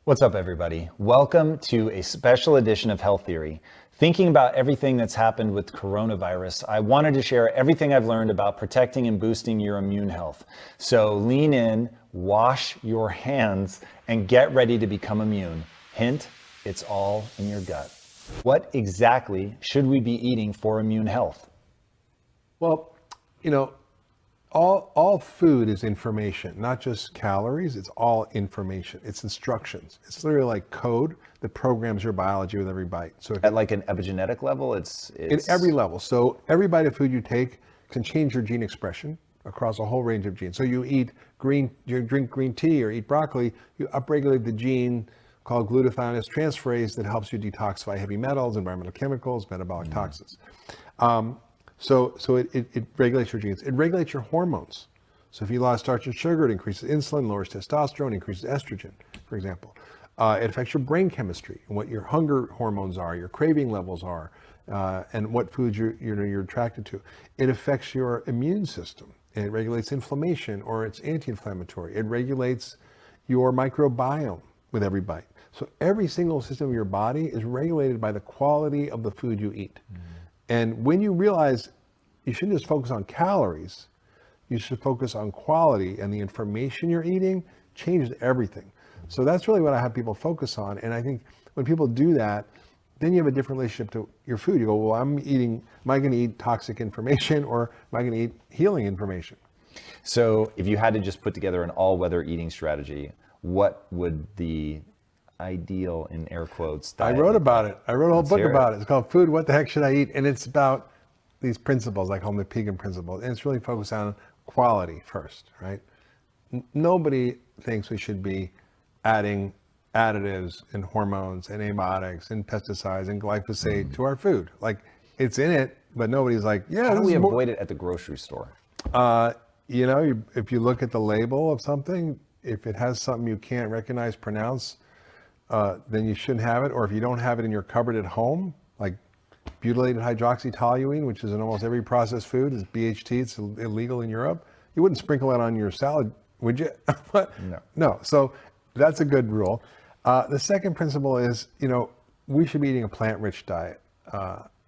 What's up, everybody? Welcome to a special edition of Health Theory. Thinking about everything that's happened with coronavirus, I wanted to share everything I've learned about protecting and boosting your immune health. So lean in, wash your hands, and get ready to become immune. Hint, it's all in your gut. What exactly should we be eating for immune health? Well, all food is information, not just calories. It's all information. It's instructions. It's literally like code that programs your biology with every bite. So At like an epigenetic level, it's in every level. So every bite of food you take can change your gene expression across a whole range of genes. So you drink green tea or eat broccoli, you upregulate the gene called glutathione transferase that helps you detoxify heavy metals, environmental chemicals, metabolic toxins. So it regulates your genes. It regulates your hormones. So if you eat a lot of starch and sugar, it increases insulin, lowers testosterone, increases estrogen, for example. It affects your brain chemistry and what your hunger hormones are, your craving levels are, and what foods you're attracted to. It affects your immune system. And it regulates inflammation, or it's anti-inflammatory. It regulates your microbiome with every bite. So every single system of your body is regulated by the quality of the food you eat. And when you realize you shouldn't just focus on calories, you should focus on quality, and the information you're eating changes everything. So that's really what I have people focus on. And I think when people do that, then you have a different relationship to your food. You go, well, am I going to eat toxic information, or am I going to eat healing information? So if you had to just put together an all-weather eating strategy, what would the ideal, in air quotes, diet I wrote about it. I wrote a whole book about it. It's called Food, What the Heck Should I Eat? And it's about these principles, I call them the Pegan principles. And it's really focused on quality first, right? Nobody thinks we should be adding additives and hormones and antibiotics and pesticides and glyphosate to our food. Like, it's in it, but nobody's like, yeah. How do we avoid it at the grocery store? If you look at the label of something, if it has something you can't recognize, pronounce, then you shouldn't have it. Or if you don't have it in your cupboard at home, like butylated hydroxytoluene, which is in almost every processed food, is BHT. It's illegal in Europe. You wouldn't sprinkle it on your salad, would you? No. So that's a good rule. The second principle is, we should be eating a plant-rich diet,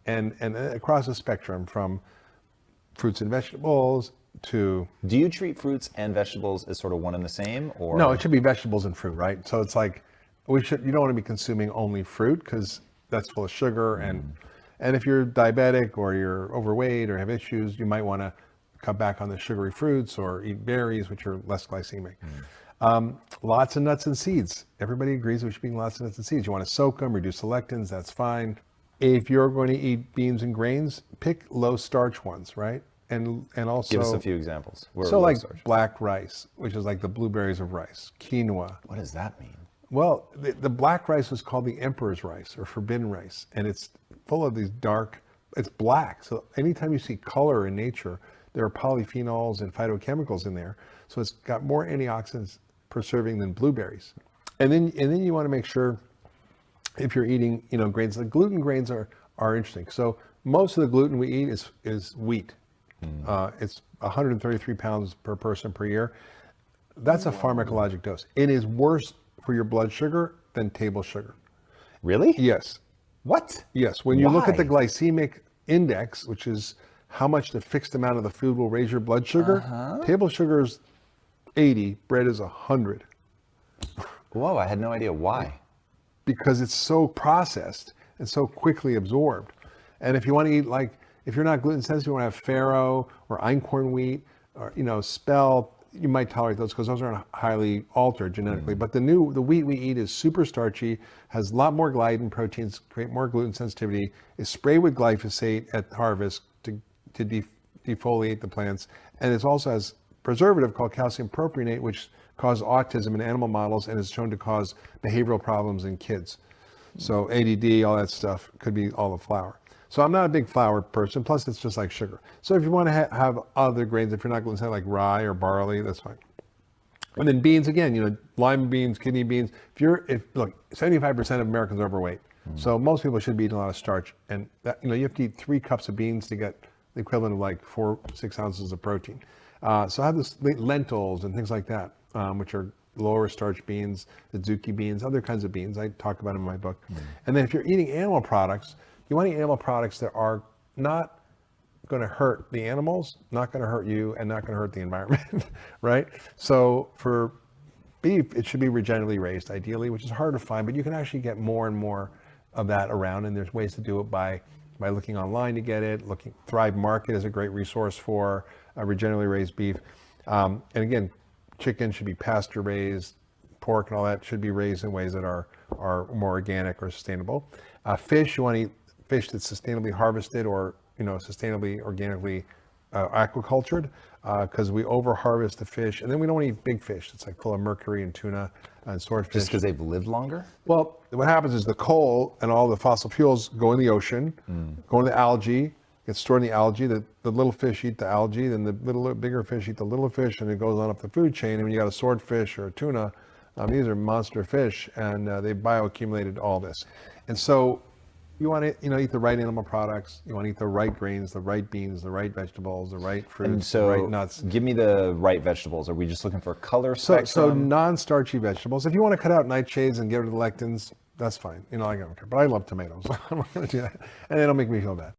and across the spectrum, from fruits and vegetables to. Do you treat fruits and vegetables as sort of one and the same, or? No, it should be vegetables and fruit, right? So it's like, you don't want to be consuming only fruit, because that's full of sugar, and if you're diabetic or you're overweight or have issues, you might want to cut back on the sugary fruits or eat berries, which are less glycemic. Lots of nuts and seeds. Everybody agrees we should be eating lots of nuts and seeds. You want to soak them, reduce the lectins, that's fine. If you're going to eat beans and grains, pick low starch ones, right? And also give us a few examples. So like black rice, which is like the blueberries of rice, quinoa. What does that mean? Well, the black rice is called the emperor's rice, or forbidden rice, and it's full of these it's black. So anytime you see color in nature, there are polyphenols and phytochemicals in there. So it's got more antioxidants per serving than blueberries. And then you want to make sure, if you're eating, grains, like gluten grains are interesting. So most of the gluten we eat is wheat. It's 133 pounds per person per year. That's a pharmacologic dose. It is worse for your blood sugar than table sugar. Really? Yes. What? Yes. When you look at the glycemic index, which is how much the fixed amount of the food will raise your blood sugar, table sugar is 80, bread is 100. Whoa, I had no idea. Why? Because it's so processed and so quickly absorbed. And if you want to eat, if you're not gluten sensitive, you want to have farro or einkorn wheat or, spelt, you might tolerate those because those aren't highly altered genetically. But the wheat we eat is super starchy, has a lot more gliadin proteins, create more gluten sensitivity, is sprayed with glyphosate at harvest to defoliate the plants, and it also has preservative called calcium propionate, which causes autism in animal models and is shown to cause behavioral problems in kids. So ADD, all that stuff, could be all the flour. So I'm not a big flour person, plus it's just like sugar. So if you want to have other grains, if you're not gluten sensitive, like rye or barley, that's fine. And then beans, again, lima beans, kidney beans. Look, 75% of Americans are overweight. So most people should be eating a lot of starch. And that, you have to eat 3 cups of beans to get the equivalent of like 4-6 ounces of protein. So I have this lentils and things like that, which are lower starch beans, the zuki beans, other kinds of beans. I talk about them in my book. And then if you're eating animal products, you want to eat animal products that are not going to hurt the animals, not going to hurt you, and not going to hurt the environment, right? So for beef, it should be regeneratively raised ideally, which is hard to find, but you can actually get more and more of that around, and there's ways to do it by looking online to get it. Thrive Market is a great resource for regeneratively raised beef. And again, chicken should be pasture raised, pork and all that should be raised in ways that are more organic or sustainable. Fish, you want to eat fish that's sustainably harvested or sustainably, organically aquacultured, because we over harvest the fish, and then we don't eat big fish. It's like full of mercury and tuna and swordfish. Just because they've lived longer? Well, what happens is the coal and all the fossil fuels go in the ocean, go in the algae, get stored in the algae. The little fish eat the algae, then the bigger fish eat the little fish, and it goes on up the food chain. And when you got a swordfish or a tuna, these are monster fish, and they bioaccumulated all this. And so you want to eat the right animal products. You want to eat the right grains, the right beans, the right vegetables, the right fruits, the right nuts. Give me the right vegetables. Are we just looking for color spectrum? So non-starchy vegetables. If you want to cut out nightshades and get rid of the lectins, that's fine. I don't care. But I love tomatoes. I'm not going to do that. And it'll make me feel bad.